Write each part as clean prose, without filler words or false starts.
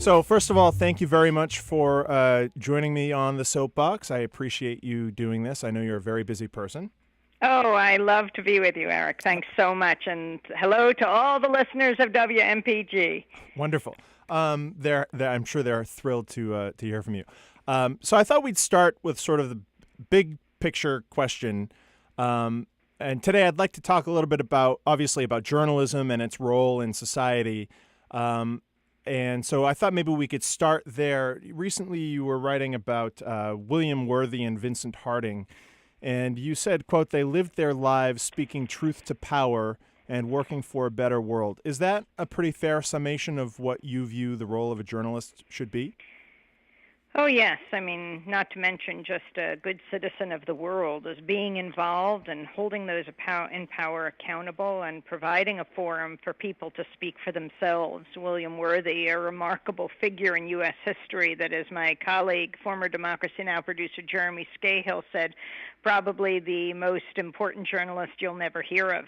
So first of all, thank you very much for joining me on the Soapbox. I appreciate you doing this. I know you're a very busy person. Oh, I love to be with you, Eric. Thanks so much. And hello to all the listeners of WMPG. Wonderful. I'm sure they're thrilled to hear from you. So I thought we'd start with sort of the big picture question. And today I'd like to talk a little bit obviously about journalism and its role in society. And so I thought maybe we could start there. Recently you were writing about William Worthy and Vincent Harding. And you said, quote, "They lived their lives speaking truth to power and working for a better world." Is that a pretty fair summation of what you view the role of a journalist should be? Oh, yes. I mean, not to mention just a good citizen of the world is being involved and holding those in power accountable and providing a forum for people to speak for themselves. William Worthy, a remarkable figure in U.S. history that, as my colleague, former Democracy Now! Producer Jeremy Scahill said, probably the most important journalist you'll never hear of.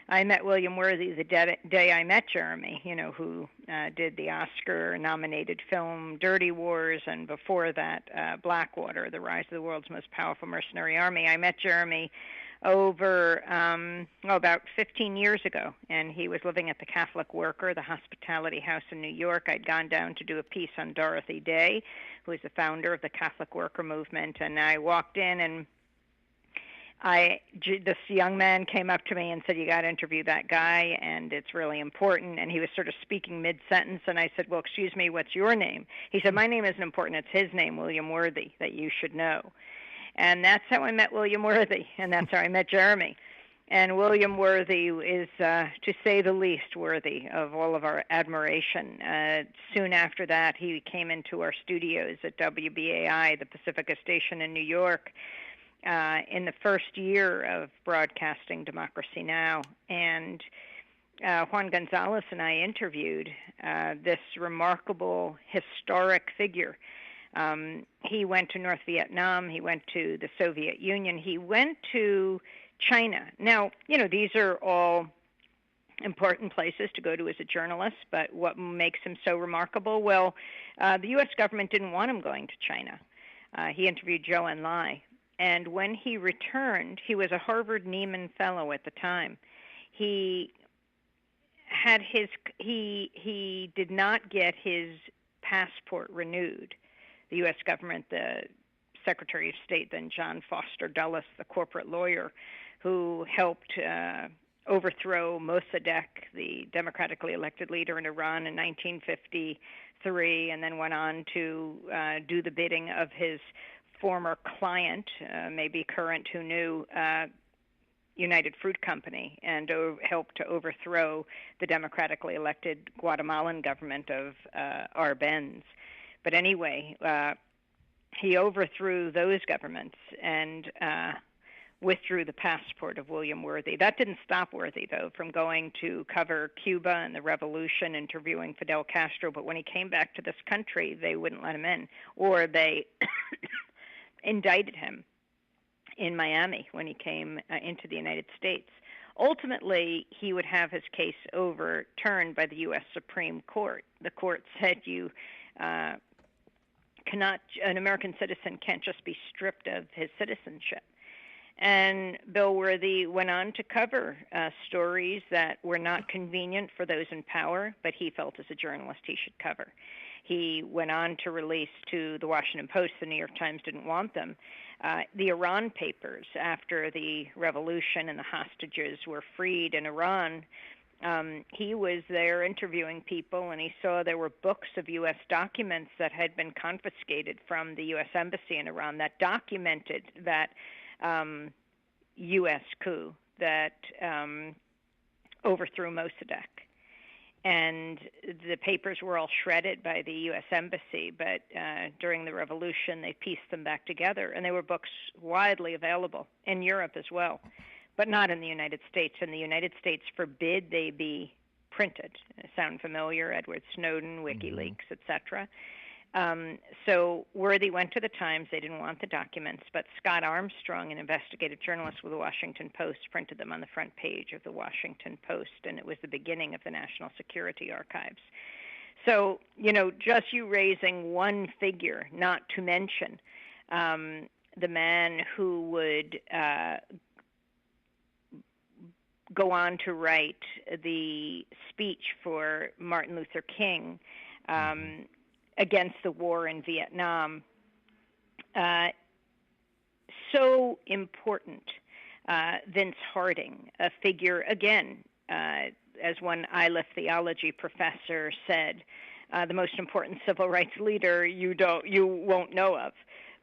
I met William Worthy the day I met Jeremy, who did the Oscar-nominated film Dirty Wars, and before that, Blackwater, The Rise of the World's Most Powerful Mercenary Army. I met Jeremy over about 15 years ago, and he was living at the Catholic Worker, the hospitality house in New York. I'd gone down to do a piece on Dorothy Day, who is the founder of the Catholic Worker movement, and I walked in and this young man came up to me and said, "You got to interview that guy, and it's really important." And he was sort of speaking mid-sentence, and I said, "Well, excuse me, what's your name?" He said, "My name isn't important. It's his name, William Worthy, that you should know." And that's how I met William Worthy, and that's how I met Jeremy. And William Worthy is, to say the least, worthy of all of our admiration. Soon after that, he came into our studios at WBAI, the Pacifica station in New York, in the first year of broadcasting Democracy Now! And Juan Gonzalez and I interviewed this remarkable, historic figure. He went to North Vietnam. He went to the Soviet Union. He went to China. Now, these are all important places to go to as a journalist, but what makes him so remarkable? Well, the U.S. government didn't want him going to China. He interviewed Zhou Enlai. And when he returned, he was a Harvard Nieman Fellow at the time. He did not get his passport renewed. The U.S. government, the Secretary of State, then John Foster Dulles, the corporate lawyer, who helped overthrow Mossadegh, the democratically elected leader in Iran in 1953, and then went on to do the bidding of his former client, maybe current, who knew, United Fruit Company, and helped to overthrow the democratically elected Guatemalan government of Arbenz. But anyway, he overthrew those governments and withdrew the passport of William Worthy. That didn't stop Worthy, though, from going to cover Cuba and the revolution, interviewing Fidel Castro. But when he came back to this country, they wouldn't let him in, or they indicted him in Miami when he came into the United States. Ultimately, he would have his case overturned by the U.S. Supreme Court. The court said an American citizen can't just be stripped of his citizenship. And Bill Worthy went on to cover stories that were not convenient for those in power, but he felt as a journalist he should cover. He went on to release to the Washington Post, the New York Times didn't want them, the Iran papers after the revolution and the hostages were freed in Iran. He was there interviewing people, and he saw there were books of U.S. documents that had been confiscated from the U.S. Embassy in Iran that documented that U.S. coup that overthrew Mossadegh. And the papers were all shredded by the U.S. Embassy, but during the revolution, they pieced them back together, and they were books widely available in Europe as well, but not in the United States. And the United States forbid they be printed. Sound familiar? Edward Snowden, WikiLeaks, etc. So Worthy went to the Times. They didn't want the documents, but Scott Armstrong, an investigative journalist with the Washington Post, printed them on the front page of the Washington Post, and it was the beginning of the National Security Archives. So, just you raising one figure, not to mention the man who would go on to write the speech for Martin Luther King against the war in Vietnam. So important. Vince Harding, a figure, again, as one Iliff theology professor said, the most important civil rights leader you won't know of.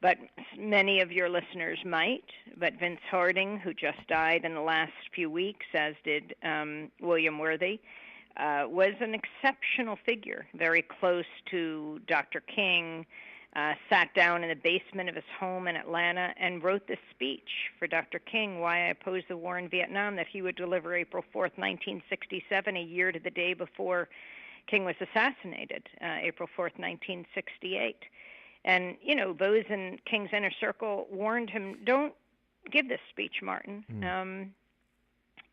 But many of your listeners might. But Vince Harding, who just died in the last few weeks, as did William Worthy, was an exceptional figure, very close to Dr. King, sat down in the basement of his home in Atlanta and wrote this speech for Dr. King, Why I Oppose the War in Vietnam, that he would deliver April 4th, 1967, a year to the day before King was assassinated, April 4th, 1968. And, those in King's inner circle warned him, don't give this speech, Martin.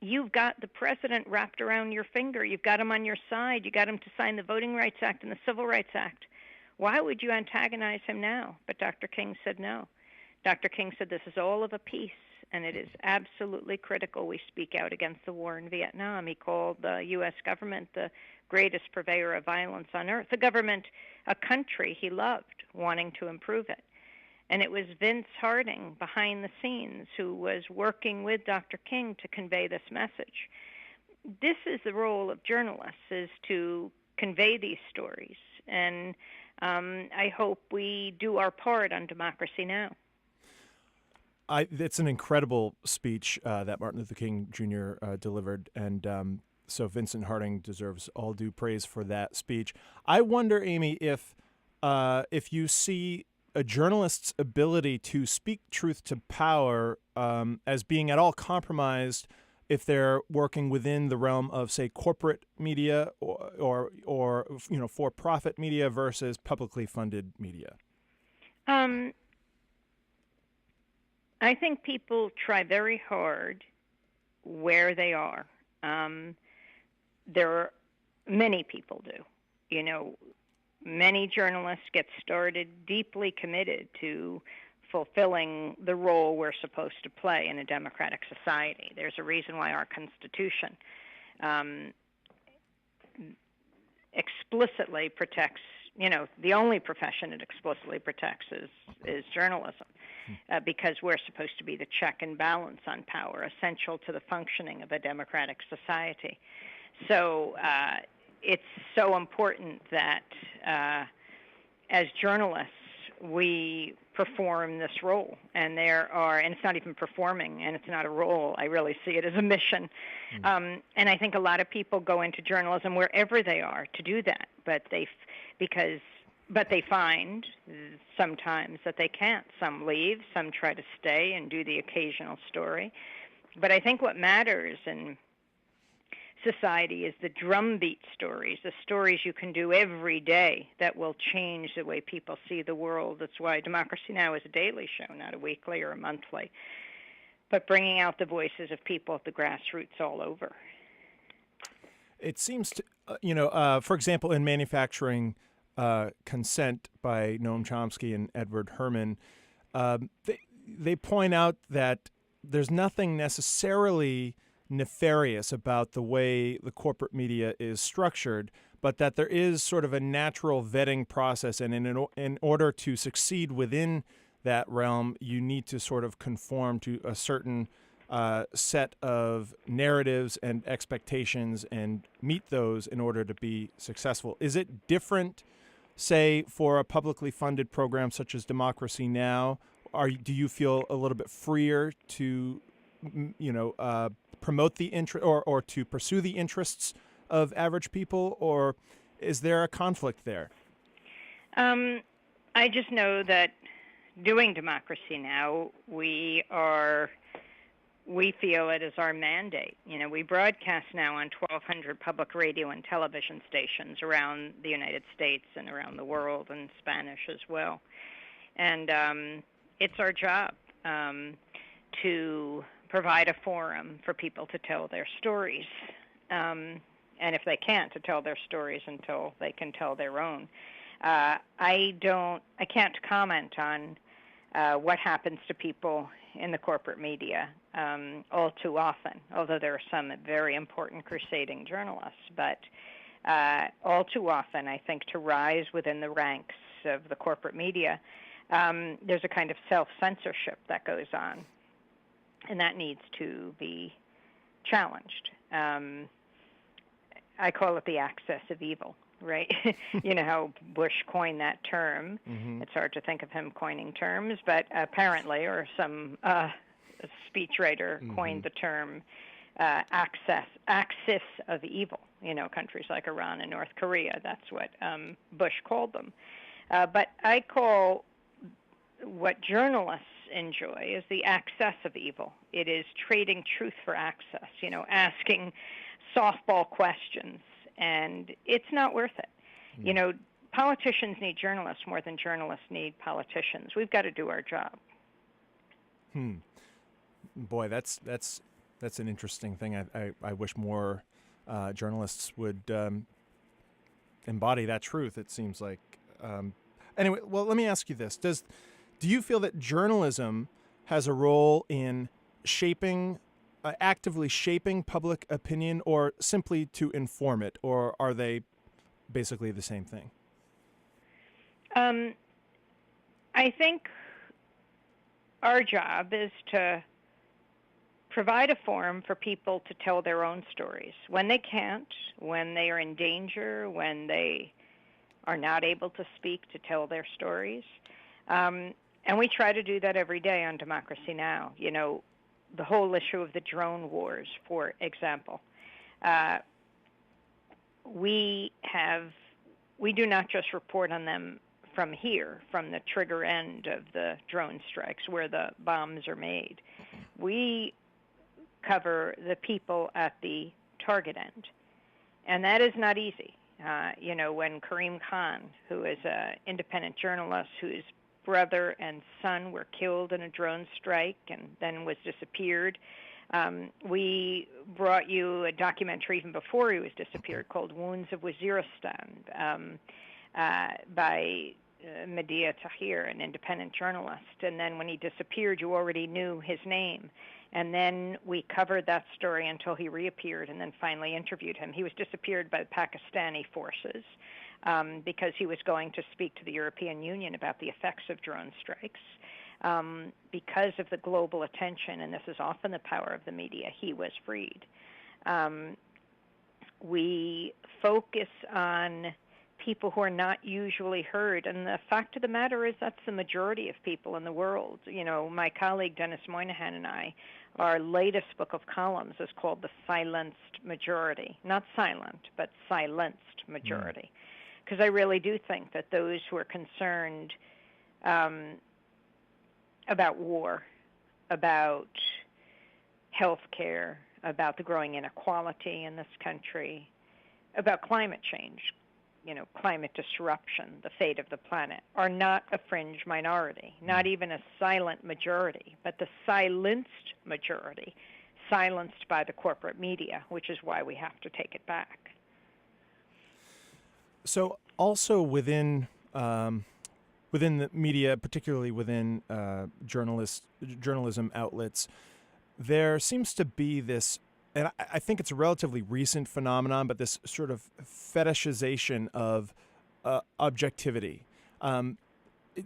You've got the president wrapped around your finger. You've got him on your side. You got him to sign the Voting Rights Act and the Civil Rights Act. Why would you antagonize him now? But Dr. King said no. Dr. King said this is all of a piece, and it is absolutely critical we speak out against the war in Vietnam. He called the U.S. government the greatest purveyor of violence on earth, the government, a country he loved, wanting to improve it. And it was Vince Harding behind the scenes who was working with Dr. King to convey this message. This is the role of journalists, is to convey these stories. And I hope we do our part on Democracy Now! It's an incredible speech that Martin Luther King Jr. Delivered, and so Vincent Harding deserves all due praise for that speech. I wonder, Amy, if you see a journalist's ability to speak truth to power as being at all compromised if they're working within the realm of, say, corporate media or for-profit media versus publicly funded media. I think people try very hard where they are. Many people do. Many journalists get started deeply committed to fulfilling the role we're supposed to play in a democratic society. There's a reason why our Constitution explicitly protects, the only profession it explicitly protects is journalism, because we're supposed to be the check and balance on power, essential to the functioning of a democratic society. So it's so important that as journalists, we perform this role, and it's not even performing, and it's not a role. I really see it as a mission. And I think a lot of people go into journalism wherever they are to do that, but they find sometimes that they can't. Some leave, some try to stay and do the occasional story. But I think what matters in society is the drumbeat stories, the stories you can do every day that will change the way people see the world. That's why Democracy Now! Is a daily show, not a weekly or a monthly, but bringing out the voices of people at the grassroots all over. It seems to, for example, in Manufacturing Consent by Noam Chomsky and Edward Herman, they point out that there's nothing necessarily nefarious about the way the corporate media is structured, but that there is sort of a natural vetting process, and in order to succeed within that realm, you need to sort of conform to a certain set of narratives and expectations and meet those in order to be successful. Is it different, say, for a publicly funded program such as Democracy Now!? Do you feel a little bit freer to, promote the interest or to pursue the interests of average people, or is there a conflict there? I just know that doing Democracy Now!, we feel it is our mandate. We broadcast now on 1,200 public radio and television stations around the United States and around the world, and Spanish as well. And it's our job to provide a forum for people to tell their stories. and if they can't, to tell their stories until they can tell their own. I can't comment on what happens to people in the corporate media all too often, although there are some very important crusading journalists. But all too often, I think, to rise within the ranks of the corporate media, there's a kind of self-censorship that goes on, and that needs to be challenged. I call it the axis of evil, right? You know how Bush coined that term. Mm-hmm. It's hard to think of him coining terms, but apparently, or some speechwriter coined the term axis of evil. You know, countries like Iran and North Korea, that's what Bush called them. But I call what journalists enjoy is the access of evil. It is trading truth for access, you know, asking softball questions, and it's not worth it. You know, politicians need journalists more than journalists need politicians. We've got to do our job. Boy, that's an interesting thing. I wish more journalists would embody that truth. It seems like. Anyway, well, let me ask you this: do you feel that journalism has a role in shaping, actively shaping public opinion, or simply to inform it, or are they basically the same thing? I think our job is to provide a forum for people to tell their own stories when they can't, when they are in danger, when they are not able to speak to tell their stories. And we try to do that every day on Democracy Now! You know, the whole issue of the drone wars, for example. We do not just report on them from here, from the trigger end of the drone strikes where the bombs are made. We cover the people at the target end, and that is not easy. You know, when Karim Khan, who is an independent journalist whose brother and son were killed in a drone strike and then was disappeared, we brought you a documentary even before he was disappeared called Wounds of Waziristan by Medea Tahir, an independent journalist. And then when he disappeared, you already knew his name. And then we covered that story until he reappeared and then finally interviewed him. He was disappeared by the Pakistani forces because he was going to speak to the European Union about the effects of drone strikes. Because of the global attention, and this is often the power of the media, he was freed. We focus on people who are not usually heard, and the fact of the matter is that's the majority of people in the world. You know, my colleague Dennis Moynihan and I, our latest book of columns is called The Silenced Majority. Not silent, but silenced majority. Because I really do think that those who are concerned about war, about health care, about the growing inequality in this country, about climate change, you know, climate disruption, the fate of the planet, are not a fringe minority, not even a silent majority, but the silenced majority, silenced by the corporate media, which is why we have to take it back. So also within the media, particularly within journalism outlets, there seems to be this, and I think it's a relatively recent phenomenon, but this sort of fetishization of objectivity.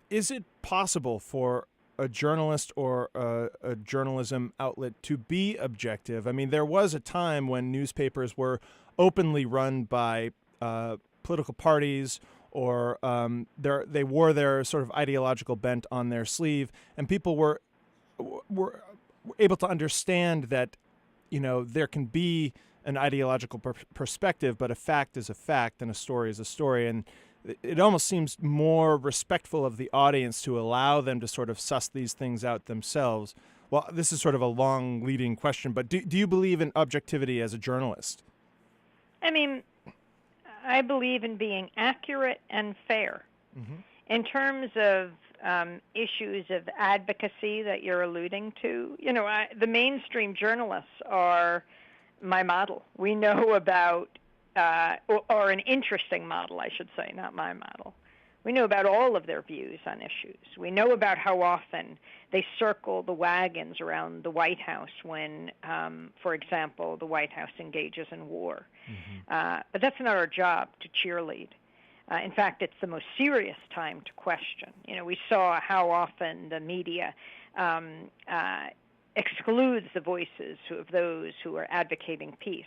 Is it possible for a journalist or a journalism outlet to be objective? I mean, there was a time when newspapers were openly run by political parties, or they wore their sort of ideological bent on their sleeve, and people were able to understand that, you know, there can be an ideological perspective, but a fact is a fact and a story is a story. And it almost seems more respectful of the audience to allow them to sort of suss these things out themselves. Well, this is sort of a long leading question, but do you believe in objectivity as a journalist? I mean, I believe in being accurate and fair. Mm-hmm. In terms of issues of advocacy that you're alluding to, you know, the mainstream journalists are my model. We know about or an interesting model, I should say, not my model. We know about all of their views on issues. We know about how often they circle the wagons around the White House when, for example, the White House engages in war. But that's not our job to cheerlead. In fact, it's the most serious time to question. We saw how often the media excludes the voices of those who are advocating peace.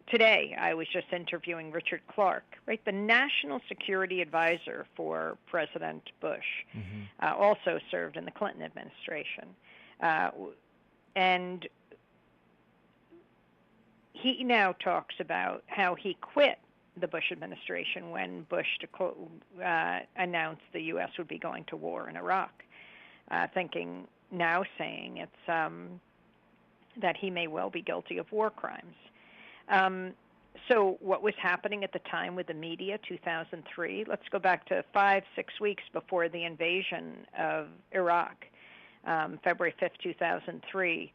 Today I was just interviewing Richard Clark, right, the national security advisor for President Bush, also served in the Clinton administration. And he now talks about how he quit the Bush administration when Bush announced the U.S. would be going to war in Iraq, saying it's that he may well be guilty of war crimes. So what was happening at the time with the media, 2003? Let's go back to 5-6 weeks before the invasion of Iraq, February 5th, 2003.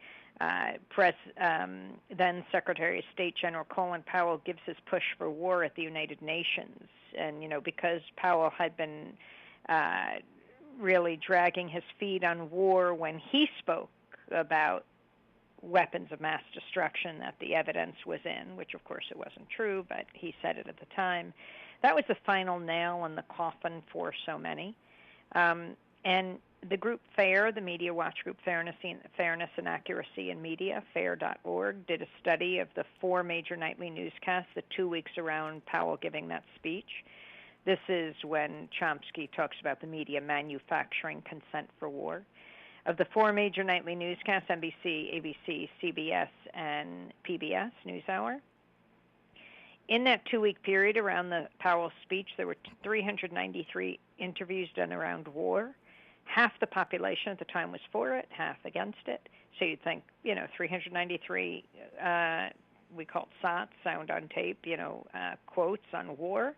Then Secretary of State General Colin Powell gives his push for war at the United Nations. And, because Powell had been really dragging his feet on war when he spoke about weapons of mass destruction that the evidence was in, which of course it wasn't true, but he said it at the time. That was the final nail in the coffin for so many. And the group FAIR, the Media Watch Group Fairness and Accuracy in Media, FAIR.org, did a study of the 4 major nightly newscasts, the 2 weeks around Powell giving that speech. This is when Chomsky talks about the media manufacturing consent for war. Of the 4 major nightly newscasts, NBC, ABC, CBS, and PBS NewsHour, in that 2-week period around the Powell speech, there were 393 interviews done around war. Half the population at the time was for it, half against it. So you'd think, 393, we call it SOTs, sound on tape, quotes on war.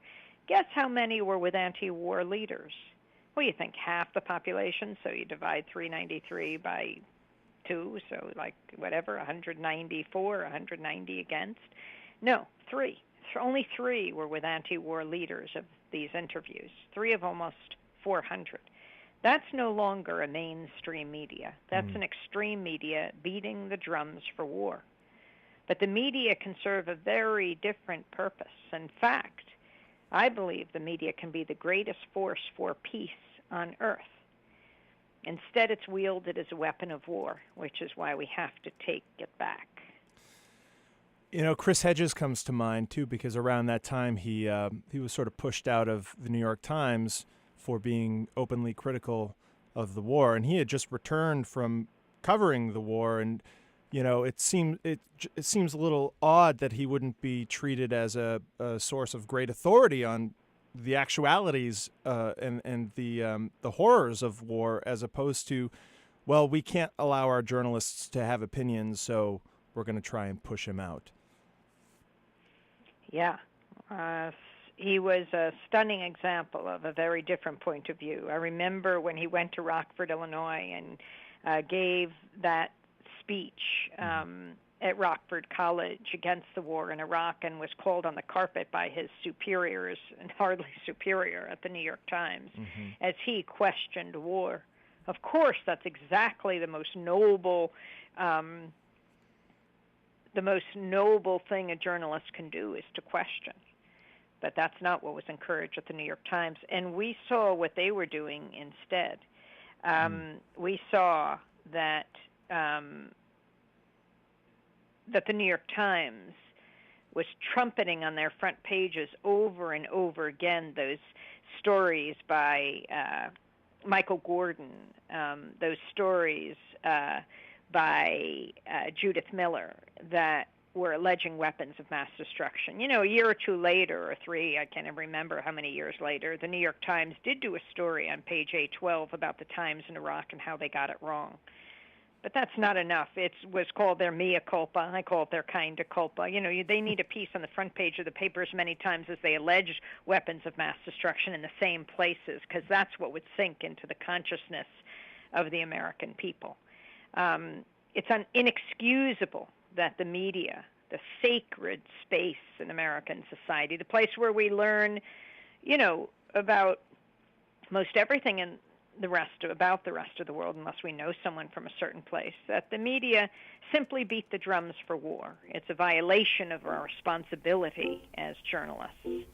Guess how many were with anti-war leaders? Well, you think half the population, so you divide 393 by 2, so 194, 190 against. No, 3. Only 3 were with anti-war leaders of these interviews, 3 of almost 400. That's no longer a mainstream media. That's an extreme media beating the drums for war. But the media can serve a very different purpose. In fact, I believe the media can be the greatest force for peace on earth. Instead, it's wielded as a weapon of war, which is why we have to take it back. Chris Hedges comes to mind, too, because around that time he was sort of pushed out of the New York Times for being openly critical of the war. And he had just returned from covering the war. And, it seems a little odd that he wouldn't be treated as a source of great authority on the actualities and the horrors of war, as opposed to, well, we can't allow our journalists to have opinions, so we're going to try and push him out. Yeah. He was a stunning example of a very different point of view. I remember when he went to Rockford, Illinois, and gave that speech at Rockford College against the war in Iraq, and was called on the carpet by his superiors, and hardly superior, at the New York Times, as he questioned war. Of course, that's exactly the most noble thing a journalist can do, is to question. But that's not what was encouraged at the New York Times. And we saw what they were doing instead. We saw that that the New York Times was trumpeting on their front pages over and over again those stories by Michael Gordon, those stories by Judith Miller that were alleging weapons of mass destruction. A year or 2 later, or 3, I can't even remember how many years later, the New York Times did do a story on page 812 about the Times in Iraq and how they got it wrong. But that's not enough. It was called their mea culpa. I call it their kind of culpa. They need a piece on the front page of the paper as many times as they allege weapons of mass destruction in the same places, because that's what would sink into the consciousness of the American people. It's inexcusable that the media, the sacred space in American society, the place where we learn, about most everything in about the rest of the world, unless we know someone from a certain place, that the media simply beat the drums for war. It's a violation of our responsibility as journalists.